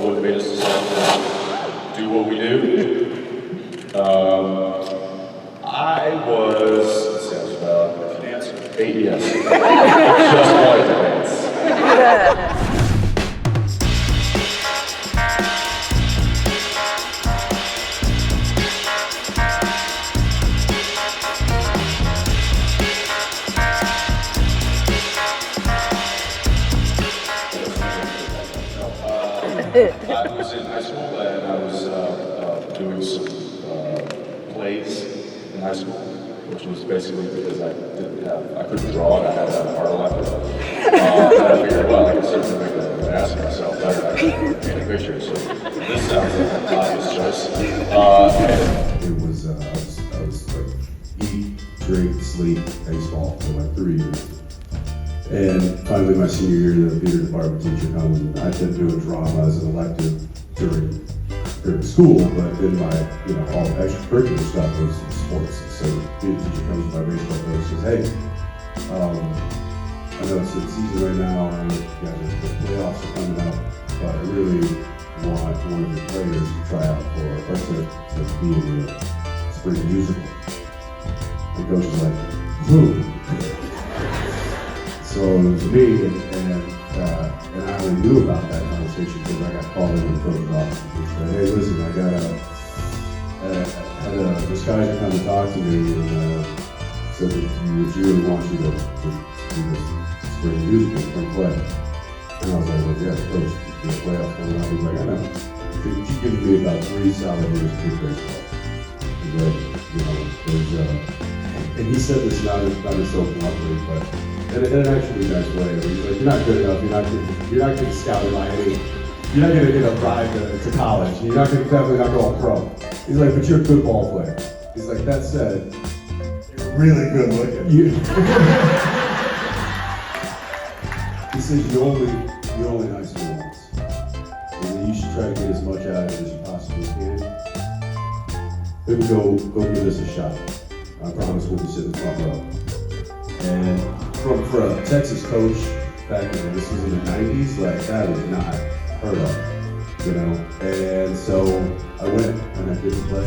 what made us decide to do what we do. I was, let's see, I was an dancer. 8 years. Just wanted to dance. I was in high school and I was doing some plays in high school, which was basically because I couldn't draw and I had a hard left. And I figured, well, I could certainly make an ass of myself better than I could paint a picture. So this sounds like an obvious choice. It was I was like eat, drink, sleep, baseball for like 3 years. And finally, my senior year, the theater department teacher comes, and I'd been doing drama as an elective during school, but then my, all the extracurricular stuff was sports. So the theater teacher comes to my baseball coach and says, hey, I know it's the season right now, and the playoffs are coming up, but I really want one of your players to try out for, or to be in the spring musical. The coach was like, who? So it was me, and I only knew about that conversation because I got called into the coach's office. He said, hey, listen, I had this guy come to talk to me and said that he really wants you to do this spring musical, spring play. And I was like, well, yeah, coach, the playoffs coming up. He's like, I know. She's given me about 3 solid years of good baseball. He's like, and he said this not so bluntly, but in an actually nice way. He's like, you're not good enough. You're not getting scouted by any. You're not going to get a ride to college. You're not going to definitely not go all pro. He's like, but you're a good ball player. He's like, that said, you're really good looking. He says you only high school once, and then you should try to get as much out of it as you possibly can. Maybe go give this a shot. I promise we'll be sitting in the front row. And for a Texas coach back in this was in the 90s, like that was not heard of, And so I went and I did the play.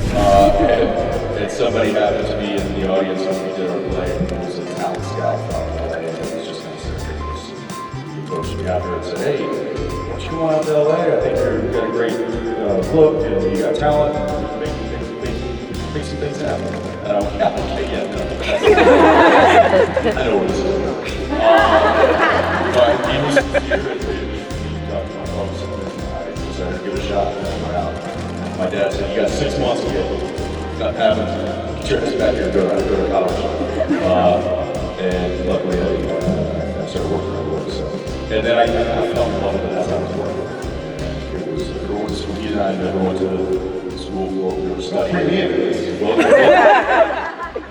And somebody happened to be in the audience when we did our play, and there was a talent scout from LA, and it was just kind of serious. He approached me after and said, hey, don't you come out to LA? I think you've got a great look, and you got talent, and you can make some things happen. And I went, yeah, okay, yeah, no. I know what this is. But he was here, and he talked to my folks, and I decided to give it a shot, and I went out. My dad said, you got 6 months to get not having trips back here to go to college. And luckily, I started working right away. So. And then I fell in love with it as I was working. It was going to school. He and I never went to school for we were studying. I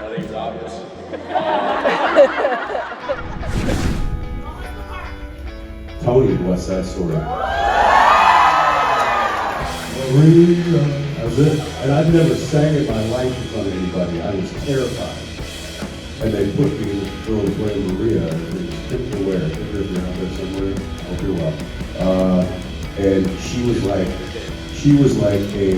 think it's obvious. Toни, West Side Story. That was it. And I've never sang in my life in front of anybody. I was terrified. And they put me in the girl playing Maria, and it was Kim Ware. If you're out there somewhere, I hope you're well. And she was like a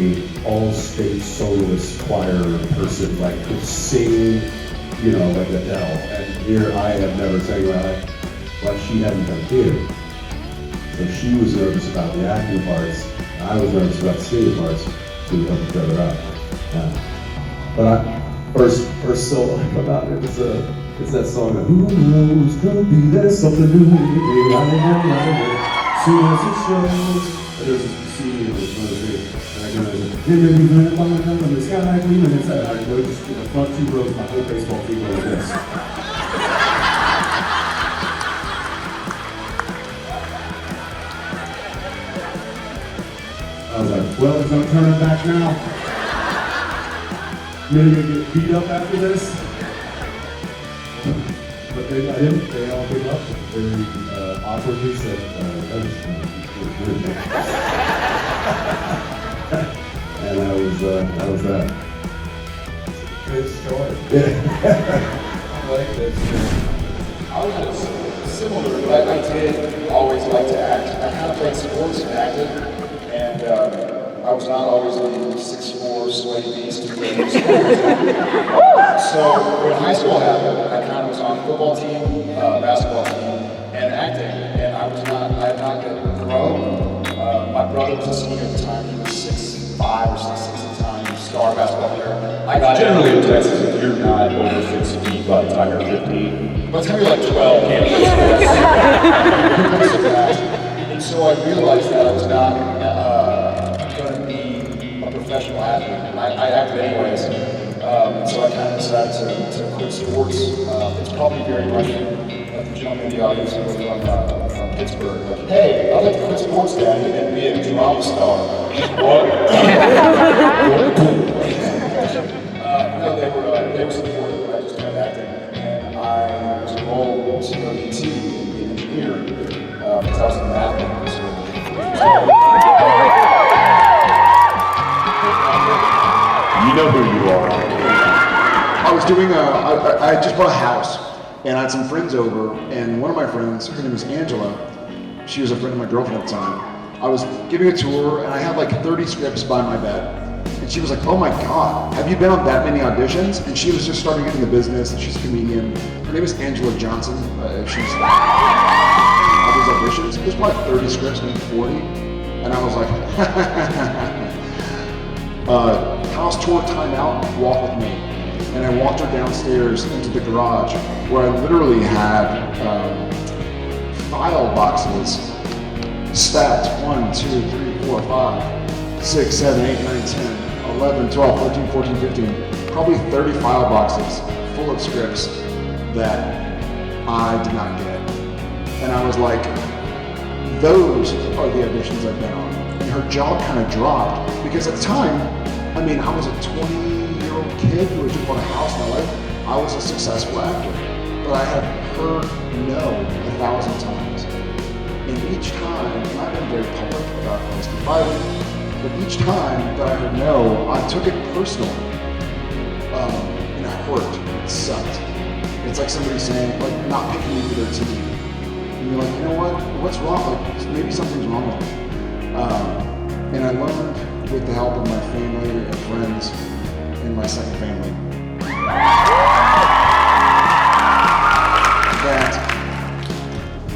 all-state soloist choir person, like could sing, like Adele. And here I have never sang in my life, but she hadn't done theater. So she was nervous about the acting parts. I was nervous about the singing parts. So we helped each other out. But first solo I come out, it's that song that who knows, could be there's something new in me. Soon as it shows. And there's this scene in this one of the and I go, and then you went up in the sky, gleaming inside. I go just in the front 2 rows, my whole baseball team like this. I was like, well, there's no turning back now. Maybe gonna get beat up after this. But they all came up very awkwardly said, that was good. And that was that. Good story. Yeah. I like this. I was just similar, but I did always like to act. I kind of played sports and acted, and I was not always the 6'4" sweaty beast. So when high school happened, I kind of was on a football team, basketball team, and acting, and I had not yet grown. My brother was a senior at the time. He was 6'5" or 6'6" at the time. He was a star basketball player. I got Generally in Texas, if you're not over 6 feet by the time you're 15, by the time you're like 12, and so I realized that I was not going to be a professional athlete. I acted anyways, so I kind of decided to quit sports. It's probably very much like the gentleman in the audience who was from Pittsburgh. Like, hey, I'd like to quit sports, Daddy, and be a drama star. What? No, they were supportive, but I just started acting. And I was enrolled to go to UT and be an engineer because I was in math major. you know who you are. I was doing I just bought a house, and I had some friends over, and one of my friends, her name was Angela, she was a friend of my girlfriend at the time. I was giving a tour, and I had like 30 scripts by my bed. And she was like, oh my God, have you been on that many auditions? And she was just starting getting a business, and she's a comedian. Her name is Angela Johnson. She's all these auditions. There's probably 30 scripts, maybe 40. And I was like, house tour timeout, walk with me. And I walked her downstairs into the garage where I literally had file boxes stacked 1, 2, 3, 4, 5, 6, 7, 8, 9, 10, 11, 12, 13, 14, 15, probably 30 file boxes full of scripts that I did not get. And I was like, those are the auditions I've been on. And her jaw kind of dropped because at the time, I mean, I was a 20-year-old kid who had just bought a house in LA. I was a successful actor, but I had heard no 1,000 times. And each time, and I've been very public about honesty fighting, but each time that I heard no, I took it personal. And it hurt, it sucked. It's like somebody saying, like, not picking me for their team. And you're like, you know what, what's wrong? Like, maybe something's wrong with me. And I learned with the help of my family and friends and my second family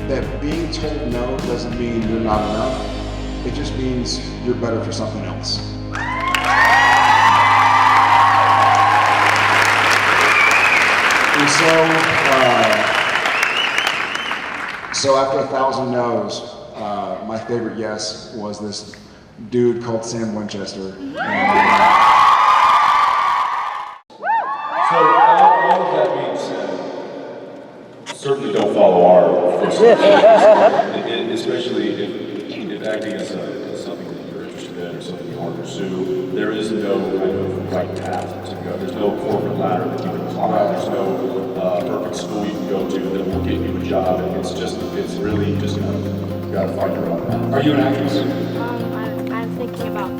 that being told no doesn't mean you're not enough. It just means you're better for something else. And so after 1,000 no's, my favorite yes was this dude called Sam Winchester. So all of that being said, certainly don't follow our footsteps, especially if acting is something that you're interested in or something you want to pursue. There is no kind of right path to go. There's no corporate ladder that you can climb. There's no perfect school you can go to that will get you a job. And it's really just you gotta find your own path. Are you an actress? I'm thinking about